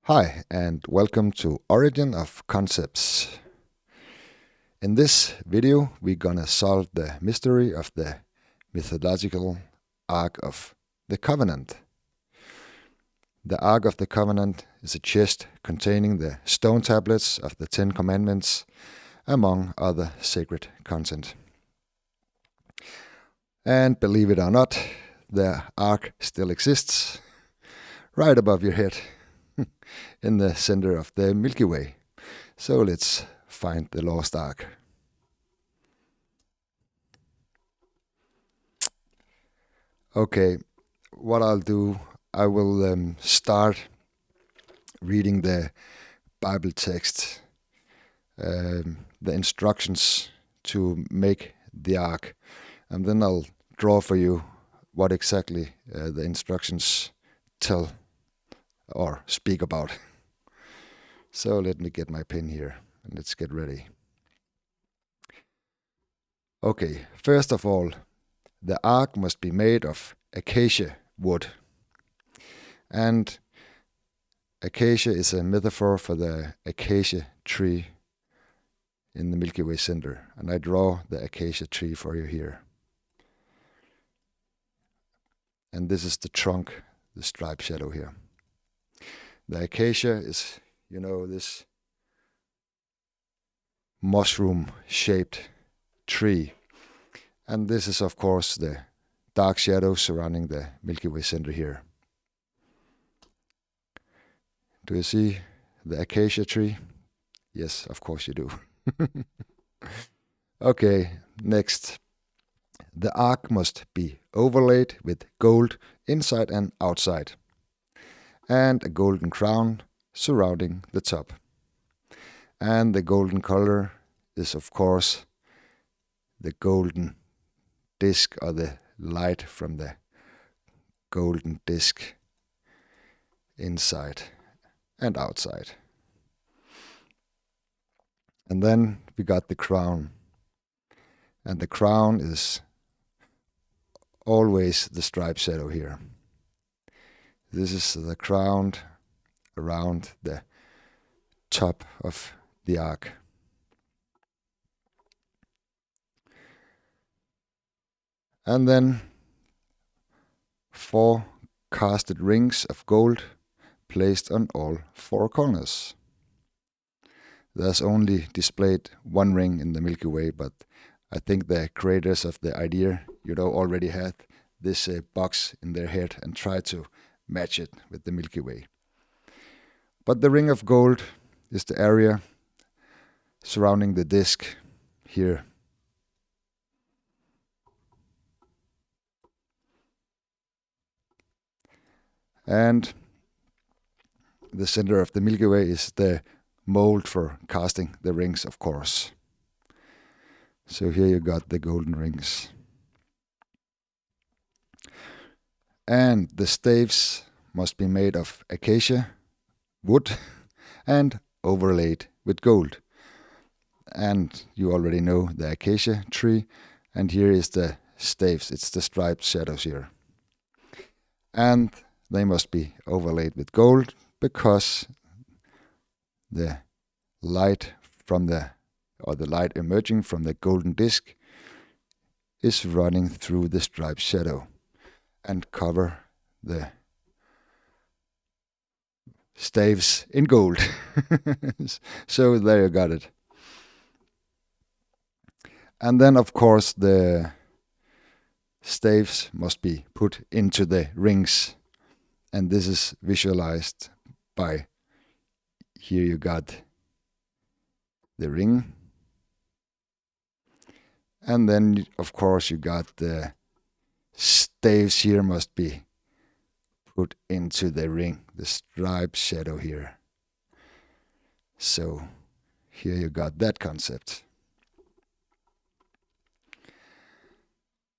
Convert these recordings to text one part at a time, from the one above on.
Hi, and welcome to Origin of Concepts. In this video, we're gonna solve the mystery of the mythological Ark of the Covenant. The Ark of the Covenant is a chest containing the stone tablets of the Ten Commandments, among other sacred content. And believe it or not, the Ark still exists, right above your head, in the center of the Milky Way. So let's find the lost Ark. Okay, what I'll do, I will start reading the Bible text, the instructions to make the ark, and then I'll draw for you what exactly the instructions tell or speak about. So let me get my pen here and let's get ready. Okay, first of all, the ark must be made of acacia wood. And acacia is a metaphor for the acacia tree in the Milky Way center. And I draw the acacia tree for you here. And this is the trunk, the striped shadow here. The acacia is, this mushroom-shaped tree. And this is, of course, the dark shadow surrounding the Milky Way center here. Do you see the acacia tree? Yes, of course you do. Okay, next. The ark must be overlaid with gold inside and outside, and a golden crown surrounding the top. And the golden color is, of course, the golden disc, or the light from the golden disc inside and outside. And then we got the crown. And the crown is always the striped shadow here. This is the crown around the top of the ark. And then 4 casted rings of gold placed on all 4 corners. There's only displayed 1 ring in the Milky Way, but I think the creators of the idea, already had this box in their head and tried to match it with the Milky Way. But the ring of gold is the area surrounding the disk here. And the center of the Milky Way is the mold for casting the rings, of course. So here you got the golden rings. And the staves must be made of acacia wood and overlaid with gold. And you already know the acacia tree, and here is the staves. It's the striped shadows here. And they must be overlaid with gold because the light from the light emerging from the golden disc is running through the striped shadow and cover the staves in gold. So there you got it. And then, of course, the staves must be put into the rings. And this is visualized by, here you got the ring. And then, of course, you got the staves here must be put into the ring, the striped shadow here. So here you got that concept.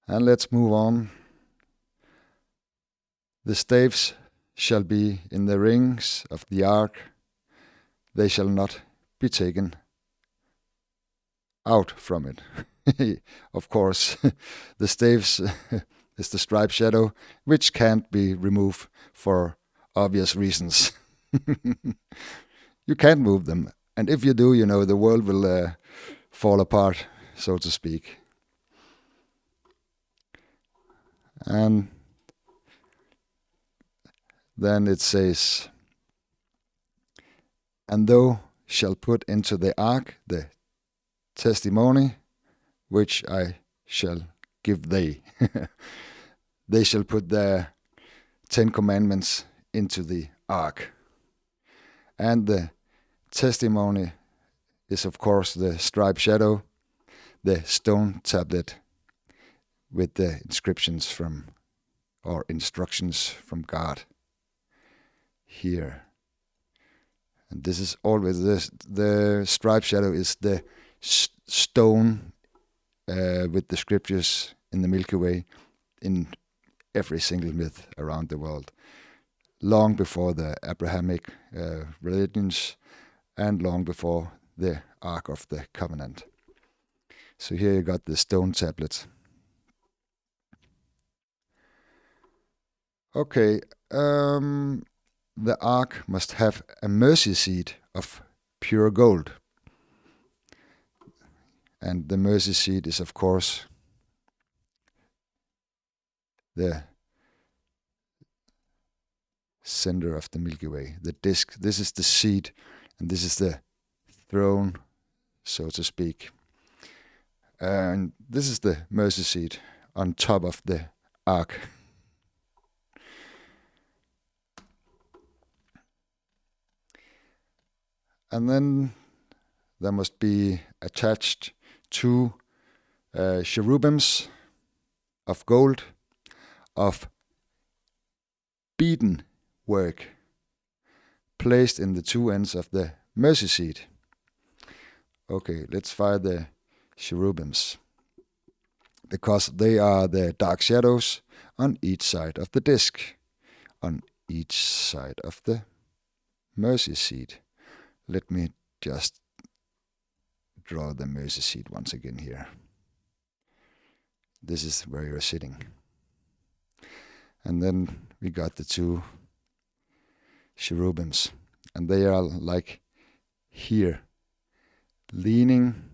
And let's move on. The staves shall be in the rings of the ark. They shall not be taken out from it. Of course, the staves is the striped shadow, which can't be removed for obvious reasons. You can't move them. And if you do, the world will fall apart, so to speak. And then it says, "And thou shalt put into the ark the testimony which I shall give thee." They shall put the 10 commandments into the ark. And the testimony is, of course, the striped shadow, the stone tablet with the inscriptions from, or instructions from God here. And this is always the striped shadow is the stone with the scriptures in the Milky Way in every single myth around the world, long before the Abrahamic religions and long before the Ark of the Covenant. So here you got the stone tablet. Okay, the ark must have a mercy seat of pure gold. And the mercy seat is, of course, the center of the Milky Way, the disk. This is the seat, and this is the throne, so to speak. And this is the mercy seat on top of the ark. And then there must be attached 2 cherubims of gold, of beaten work, placed in the 2 ends of the mercy seat. Okay, let's fire the cherubims, because they are the dark shadows on each side of the disk, on each side of the mercy seat. Let me just draw the mercy seat once again here. This is where you're sitting. And then we got the 2 cherubims, and they are like here, leaning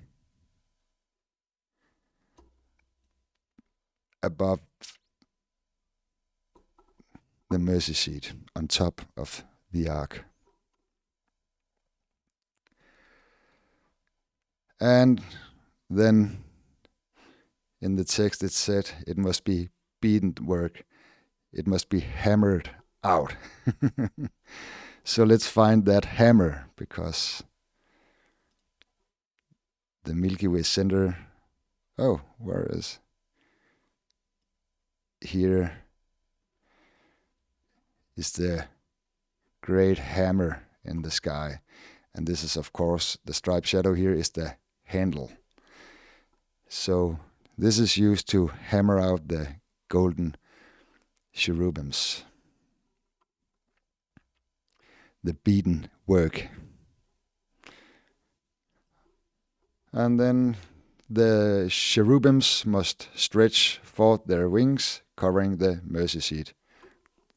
above the mercy seat on top of the ark. And then in the text it said it must be beaten work. It must be hammered out. So let's find that hammer, because the Milky Way center, where is? Here is the great hammer in the sky. And this is, of course, the striped shadow here is the handle. So this is used to hammer out the golden cherubims, the beaten work. And then the cherubims must stretch forth their wings, covering the mercy seat.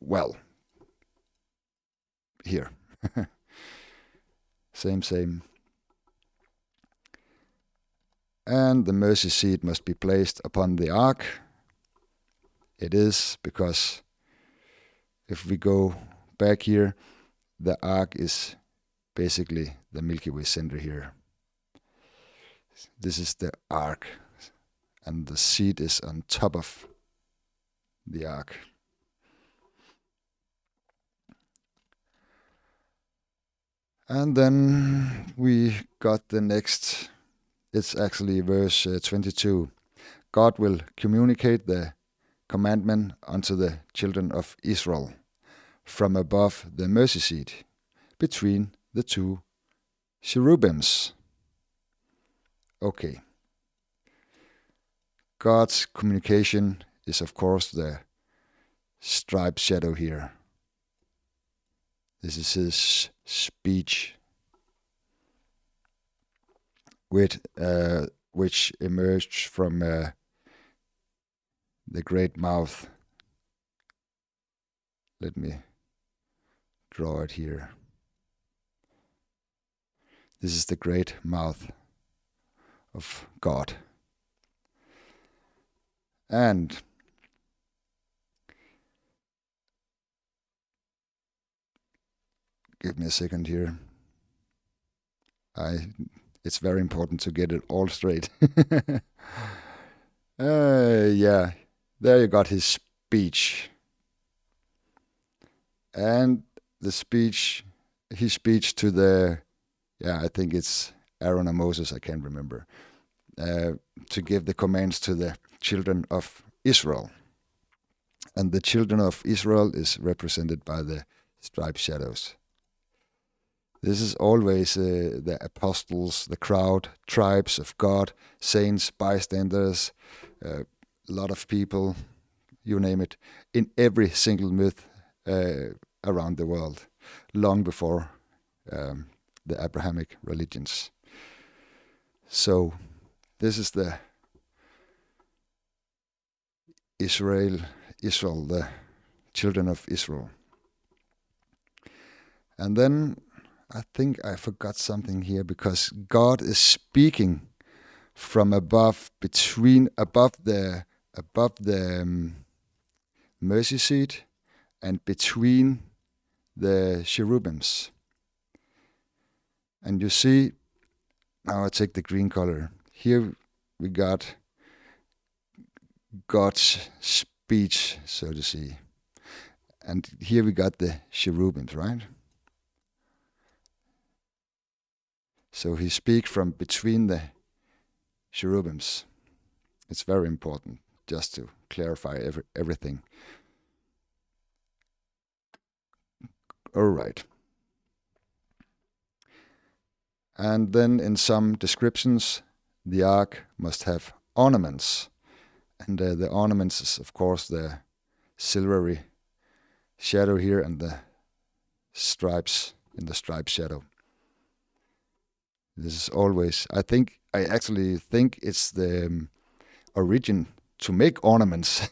Well, here. Same. And the mercy seat must be placed upon the ark. It is, because if we go back here, the ark is basically the Milky Way center here. This is the ark, and the seat is on top of the ark. And then we got the next, it's actually verse 22. God will communicate the commandment unto the children of Israel from above the mercy seat, between the 2 cherubims. Okay. God's communication is, of course, the striped shadow here. This is his speech, which emerged from the great mouth. Let me draw it here. This is the great mouth of God. And give me a second here. It's very important to get it all straight. Yeah, there you got his speech. And his speech to the, I think it's Aaron or Moses, I can't remember, to give the commands to the children of Israel. And the children of Israel is represented by the striped shadows. This is always the apostles, the crowd, tribes of God, saints, bystanders, a lot of people, you name it, in every single myth around the world, long before the Abrahamic religions. So this is the Israel, the children of Israel. And then I think I forgot something here, because God is speaking from above the mercy seat and between the cherubims. And you see, now I take the green color. Here we got God's speech, so to say. And here we got the cherubims, right? So he speaks from between the cherubims. It's very important, just to clarify everything. All right. And then in some descriptions, the ark must have ornaments. And the ornaments is, of course, the silvery shadow here and the stripes in the striped shadow. This is always, I actually think it's the origin to make ornaments.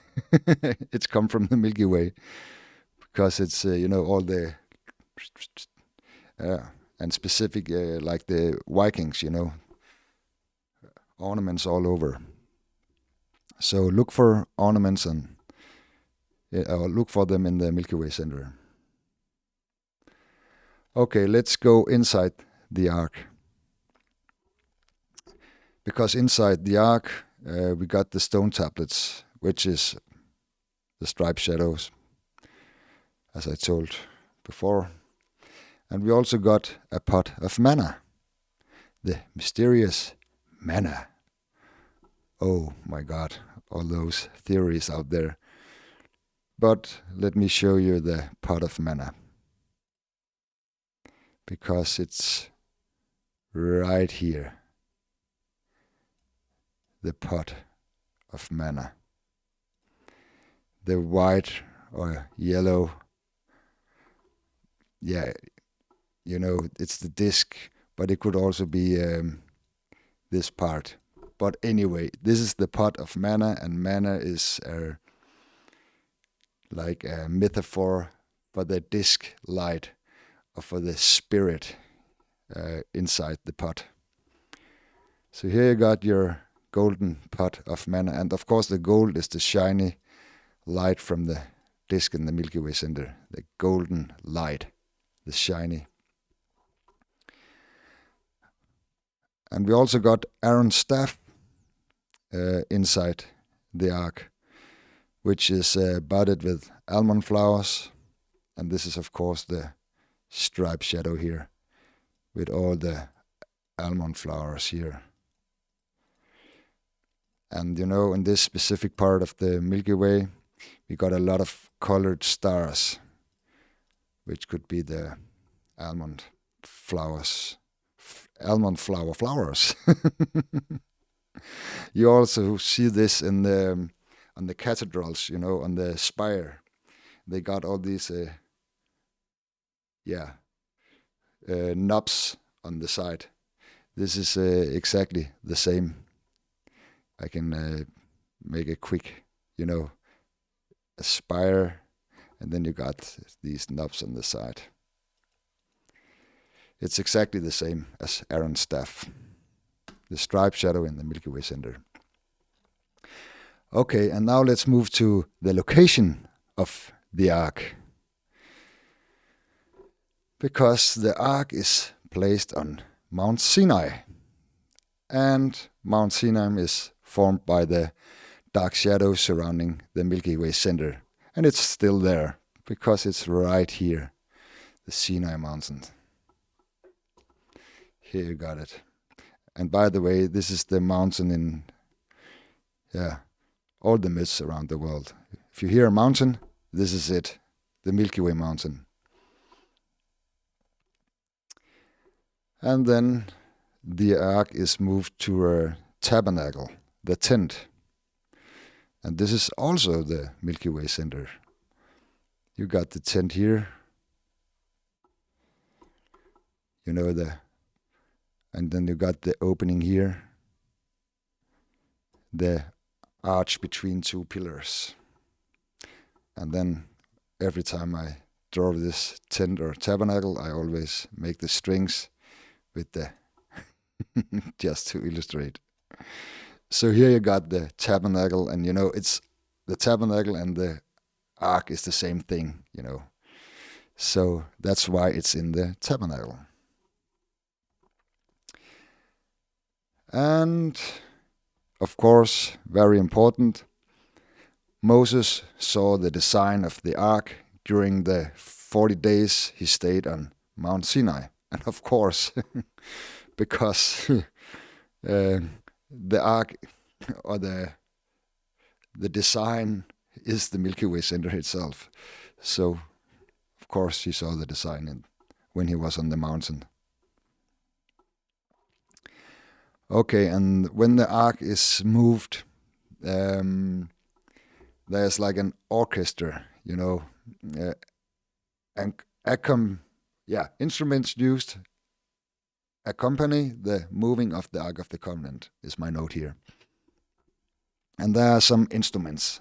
It's come from the Milky Way, because it's, all the, and specific, like the Vikings, ornaments all over. So look for ornaments and look for them in the Milky Way center. Okay, let's go inside the ark. Because inside the ark, we got the stone tablets, which is the striped shadows, as I told before. And we also got a pot of manna, the mysterious manna. Oh my God, all those theories out there. But let me show you the pot of manna, because it's right here. The pot of manna. The white or yellow, it's the disc, but it could also be this part. But anyway, this is the pot of manna, and manna is like a metaphor for the disc light, or for the spirit inside the pot. So here you got your golden pot of manna, and of course the gold is the shiny light from the disk in the Milky Way center, the golden light, the shiny. And we also got Aaron's staff inside the ark, which is budded with almond flowers, and this is of course the striped shadow here, with all the almond flowers here. And in this specific part of the Milky Way, we got a lot of colored stars, which could be the almond flowers. You also see this in on the cathedrals, on the spire. They got all these knobs on the side. This is exactly the same. I can make a quick, a spire, and then you got these knobs on the side. It's exactly the same as Aaron's staff. The striped shadow in the Milky Way center. Okay, and now let's move to the location of the ark. Because the ark is placed on Mount Sinai. And Mount Sinai is formed by the dark shadow surrounding the Milky Way center. And it's still there, because it's right here, the Sinai mountain. Here you got it. And by the way, this is the mountain in, all the myths around the world. If you hear a mountain, this is it, the Milky Way mountain. And then the ark is moved to a tabernacle, the tent. And this is also the Milky Way center. You got the tent here. You know, and then you got the opening here. The arch between two pillars. And then every time I draw this tent or tabernacle, I always make the strings with the just to illustrate. So here you got the tabernacle, and you know, it's the tabernacle and the ark is the same thing, you know. So that's why it's in the tabernacle. And of course, very important, Moses saw the design of the ark during the 40 days he stayed on Mount Sinai. And of course, because the ark or the design is the Milky Way center itself. So, of course, he saw the design when he was on the mountain. Okay, and when the ark is moved, there's like an orchestra, you know, and instruments used accompany the moving of the Ark of the Covenant, is my note here. And there are some instruments.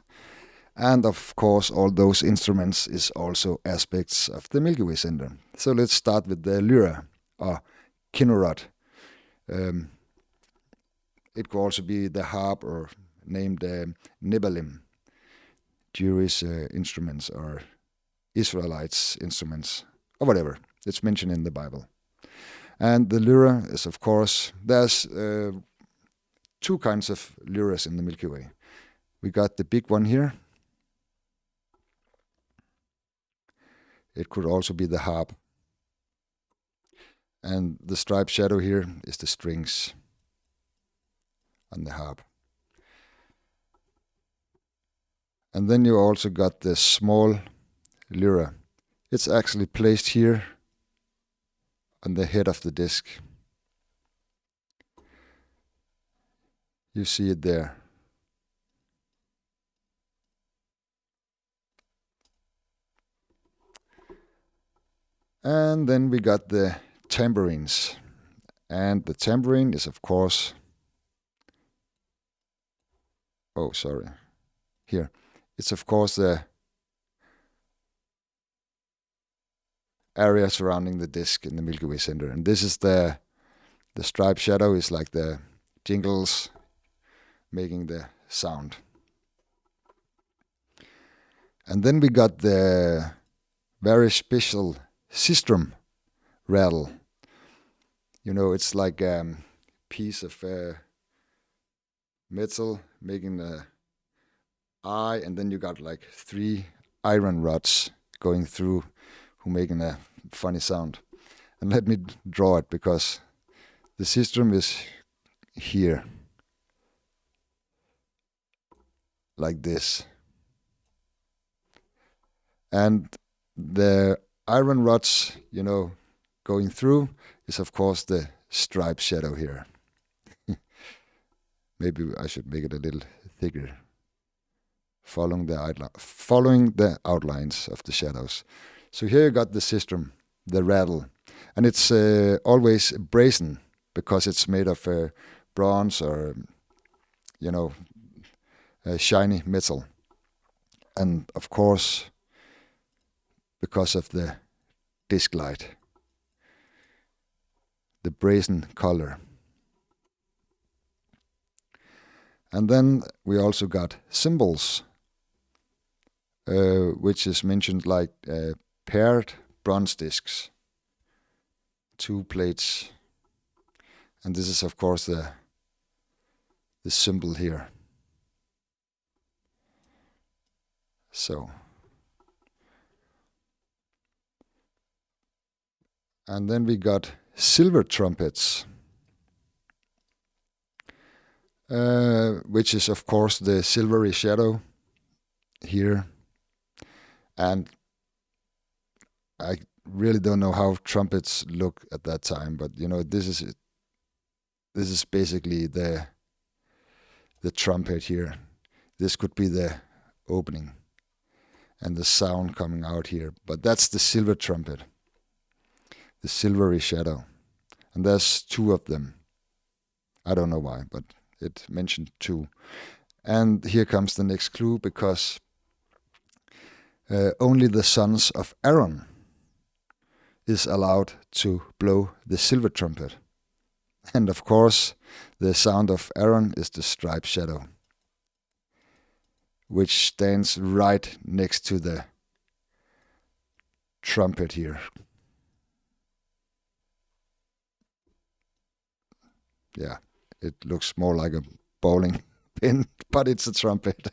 And of course, all those instruments is also aspects of the Milky Way center. So let's start with the lyra, or kinnurot. It could also be the harp, or named Nebalim, Jewish instruments, or Israelites' instruments, or whatever. It's mentioned in the Bible. And the lyra is, of course, there's two kinds of lyras in the Milky Way. We got the big one here. It could also be the harp. And the striped shadow here is the strings on the harp. And then you also got the small lyra. It's actually placed here on the head of the disc. You see it there. And then we got the tambourines. And the tambourine is, of course, here. It's, of course, the area surrounding the disk in the Milky Way center. And this is the striped shadow is like the jingles making the sound. And then we got the very special sistrum rattle. You know, it's like a piece of metal making the eye, and then you got like 3 iron rods going through who making a funny sound. And let me draw it, because the sistrum is here, like this. And the iron rods, you know, going through is, of course, the striped shadow here. Maybe I should make it a little thicker, following the outlines of the shadows. So here you got the sistrum, the rattle, and it's always brazen, because it's made of bronze or, you know, shiny metal. And of course, because of the disc light. the brazen color. And then we also got cymbals, which is mentioned like paired bronze discs, 2 plates, and this is of course the symbol here. So, and then we got silver trumpets, which is of course the silvery shadow here. And I really don't know how trumpets look at that time, but you know, this is it. This is basically the trumpet here. This could be the opening and the sound coming out here, but that's the silver trumpet, the silvery shadow, and there's 2 of them. I don't know why, but it mentioned 2. And here comes the next clue, because only the sons of Aaron is allowed to blow the silver trumpet. And of course, the sound of Aaron is the striped shadow, which stands right next to the trumpet here. Yeah, it looks more like a bowling pin, but it's a trumpet.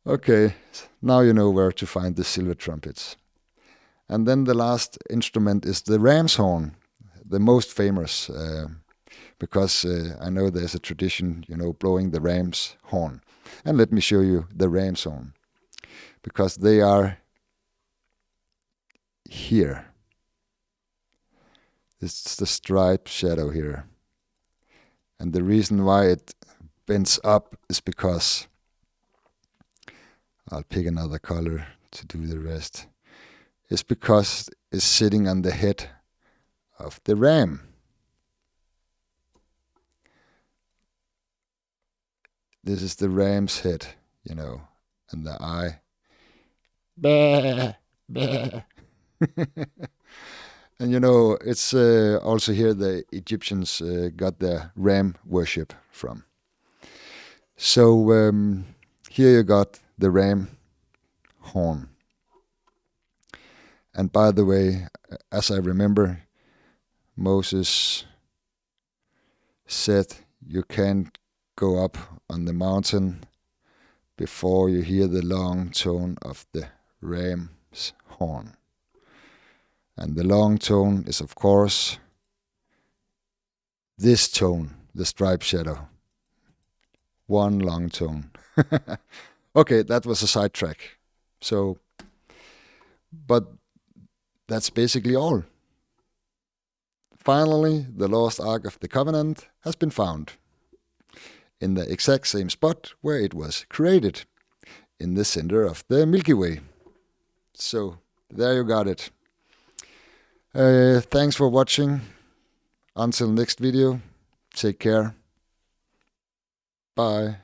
Okay, now you know where to find the silver trumpets. And then the last instrument is the ram's horn, the most famous, because I know there's a tradition, you know, blowing the ram's horn. And let me show you the ram's horn, because they are here. It's the striped shadow here. And the reason why it bends up is because, I'll pick another color to do the rest, it's because it's sitting on the head of the ram. This is the ram's head, you know, and the eye. Bah, bah. And you know, it's also here the Egyptians got their ram worship from. So here you got the ram horn. And by the way, as I remember, Moses said you can't go up on the mountain before you hear the long tone of the ram's horn. And the long tone is, of course, this tone, the striped shadow. 1 long tone. Okay, that was a sidetrack. So, but that's basically all. Finally, the lost Ark of the Covenant has been found in the exact same spot where it was created, in the center of the Milky Way. So, there you got it. Thanks for watching. Until next video, take care. Bye.